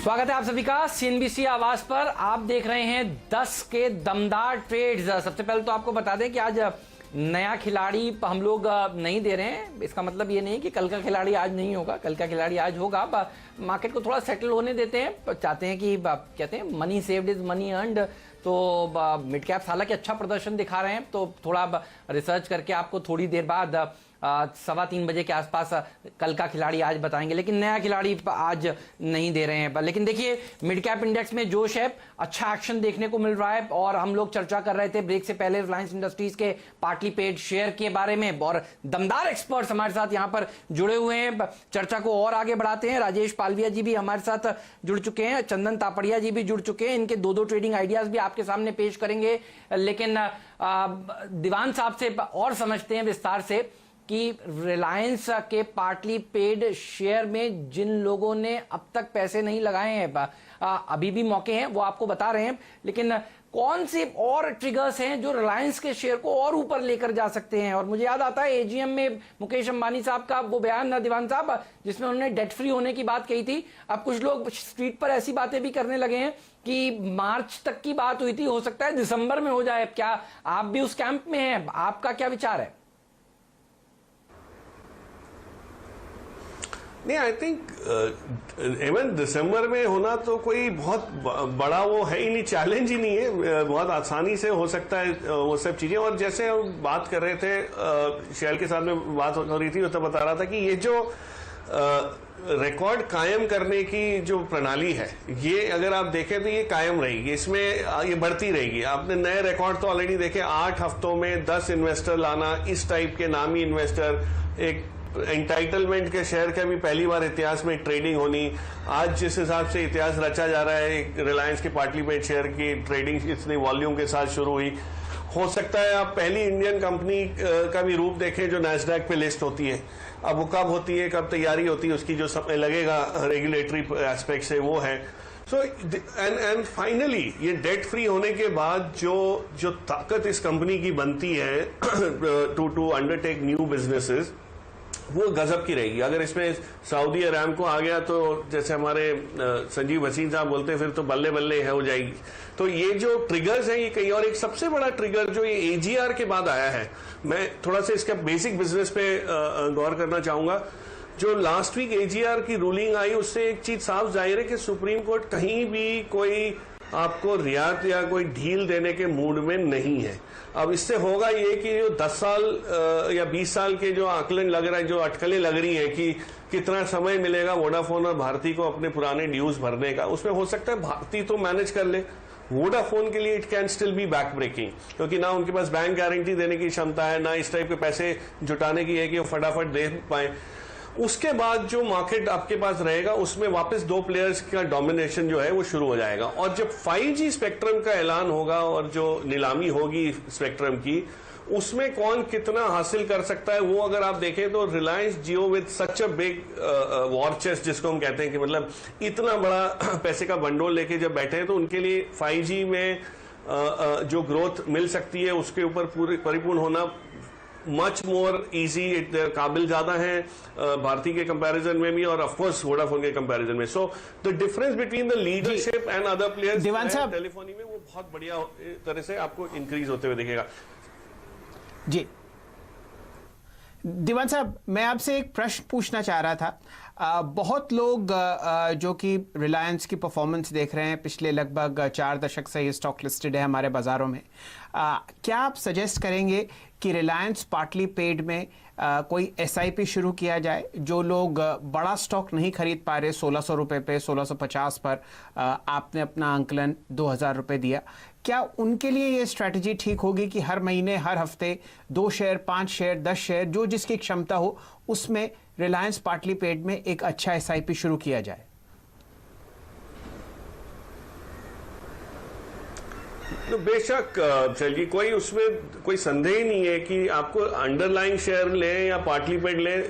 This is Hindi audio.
स्वागत है आप सभी का सीएनबीसी आवाज पर। आप देख रहे हैं 10 के दमदार ट्रेड्स। सबसे पहले तो आपको बता दें कि आज नया खिलाड़ी हम लोग नहीं दे रहे हैं। इसका मतलब ये नहीं कि कल का खिलाड़ी आज नहीं होगा, कल का खिलाड़ी आज होगा। मार्केट को थोड़ा सेटल होने देते हैं, चाहते हैं कि कहते हैं money saved is money earned. तो मिड कैप्स हालांकि अच्छा प्रदर्शन दिखा रहे हैं, तो थोड़ा रिसर्च करके आपको थोड़ी देर बाद 3:15 बजे के आसपास कल का खिलाड़ी आज बताएंगे, लेकिन नया खिलाड़ी आज नहीं दे रहे हैं। लेकिन देखिए मिड कैप इंडेक्स में जोश है, अच्छा एक्शन देखने को मिल रहा है। और हम लोग चर्चा कर रहे थे ब्रेक से पहले रिलायंस इंडस्ट्रीज के पार्टली पेड शेयर के बारे में, और दमदार एक्सपर्ट्स हमारे साथ यहां पर जुड़े हुए हैं। चर्चा को और आगे बढ़ाते हैं। राजेश पालविया जी भी हमारे साथ जुड़ चुके हैं, चंदन तापड़िया जी भी जुड़ चुके हैं। इनके दो ट्रेडिंग आइडियाज भी आपके सामने पेश करेंगे, लेकिन दीवान साहब से और समझते हैं विस्तार से कि रिलायंस के पार्टली पेड शेयर में जिन लोगों ने अब तक पैसे नहीं लगाए हैं, अभी भी मौके हैं, वो आपको बता रहे हैं। लेकिन कौन से और ट्रिगर्स हैं जो रिलायंस के शेयर को और ऊपर लेकर जा सकते हैं? और मुझे याद आता है एजीएम में मुकेश अंबानी साहब का वो बयान दीवान साहब, जिसमें उन्होंने डेट फ्री होने की बात कही थी। अब कुछ लोग स्ट्रीट पर ऐसी बातें भी करने लगे हैं कि मार्च तक की बात हुई थी, हो सकता है दिसंबर में हो जाए। क्या आप भी उस कैंप में हैं? आपका क्या विचार है? नहीं, आई थिंक इवन दिसंबर में होना तो कोई बहुत बड़ा वो है ही नहीं, चैलेंज ही नहीं है। बहुत आसानी से हो सकता है वो सब चीजें। और जैसे हम बात कर रहे थे, शैल के साथ में बात हो रही थी, तो बता रहा था कि ये जो रिकॉर्ड कायम करने की जो प्रणाली है, ये अगर आप देखें तो ये कायम रहेगी, इसमें ये बढ़ती रहेगी। आपने नए रिकॉर्ड तो ऑलरेडी देखे, 8 हफ्तों में 10 इन्वेस्टर लाना, इस टाइप के नामी इन्वेस्टर, एक एंटाइटलमेंट के शेयर का भी पहली बार इतिहास में ट्रेडिंग होनी। आज जिस हिसाब से इतिहास रचा जा रहा है, रिलायंस के पार्टली पेड शेयर की ट्रेडिंग इतनी वॉल्यूम के साथ शुरू हुई। हो सकता है आप पहली इंडियन कंपनी का भी रूप देखें जो नैस्डैक पे लिस्ट होती है। अब वो कब होती है, कब तैयारी होती है, उसकी जो समय लगेगा रेगुलेटरी एस्पेक्ट से, वो है। सो एंड फाइनली ये डेट फ्री होने के बाद जो ताकत इस कंपनी की बनती है टू अंडरटेक न्यू बिजनेसेस, वो गजब की रहेगी। अगर इसमें सऊदी अरामको आ गया तो जैसे हमारे संजीव वसीम साहब बोलते हैं, फिर तो बल्ले बल्ले है हो जाएगी। तो ये जो ट्रिगर्स हैं ये कई, और एक सबसे बड़ा ट्रिगर जो ये एजीआर के बाद आया है, मैं थोड़ा सा इसका बेसिक बिजनेस पे गौर करना चाहूंगा। जो लास्ट वीक एजीआर की रूलिंग आई, उससे एक चीज साफ जाहिर है कि सुप्रीम कोर्ट कहीं भी कोई आपको रियायत या कोई ढील देने के मूड में नहीं है। अब इससे होगा ये कि जो 10 साल या 20 साल के जो आकलन लग रहा है, जो अटकलें लग रही हैं कि कितना समय मिलेगा वोडाफोन और भारती को अपने पुराने ड्यूज भरने का, उसमें हो सकता है भारती तो मैनेज कर ले, वोडाफोन के लिए it can still be back breaking, क्योंकि ना उनके पास बैंक गारंटी देने की क्षमता है, ना इस टाइप के पैसे जुटाने की है कि वो फटाफट दे पाए। उसके बाद जो मार्केट आपके पास रहेगा, उसमें वापस 2 प्लेयर्स का डोमिनेशन जो है वो शुरू हो जाएगा। और जब 5G स्पेक्ट्रम का ऐलान होगा और जो नीलामी होगी स्पेक्ट्रम की, उसमें कौन कितना हासिल कर सकता है, वो अगर आप देखें तो Reliance Jio with such a big war chest, जिसको हम कहते हैं कि मतलब इतना बड़ा पैसे का बंडोल लेके जब बैठे हैं, तो उनके लिए 5G में जो ग्रोथ मिल सकती है उसके ऊपर पूरी परिपूर्ण होना मच मोर इजी, काबिल ज्यादा है भारती के कंपैरिजन में भी, और ऑफ कोर्स वोडाफोन के कंपैरिजन में। So the difference between the leadership and other players telephony में वो बहुत बढ़िया तरह से आपको इंक्रीज होते हुए दिखेगा। जी दीवान साहब, मैं आपसे एक प्रश्न पूछना चाह रहा था। बहुत लोग जो कि रिलायंस की परफॉर्मेंस देख रहे हैं, पिछले लगभग 4 दशक से ये स्टॉक लिस्टेड है हमारे बाज़ारों में। क्या आप सजेस्ट करेंगे कि रिलायंस पार्टली पेड में कोई SIP शुरू किया जाए? जो लोग बड़ा स्टॉक नहीं खरीद पा रहे, 1600 रुपये पे, 1650 पर आपने अपना आंकलन 2000 रुपये दिया, क्या उनके लिए ये स्ट्रैटेजी ठीक होगी कि हर महीने, हर हफ्ते 2 शेयर, 5 शेयर, 10 शेयर, जो जिसकी क्षमता हो, उसमें रिलायंस पार्टली पेड में एक अच्छा SIP शुरू किया जाए? तो बेशक चलिए, कोई उसमें कोई संदेह नहीं है कि आपको अंडरलाइंग शेयर लें या पार्टली पेड लें,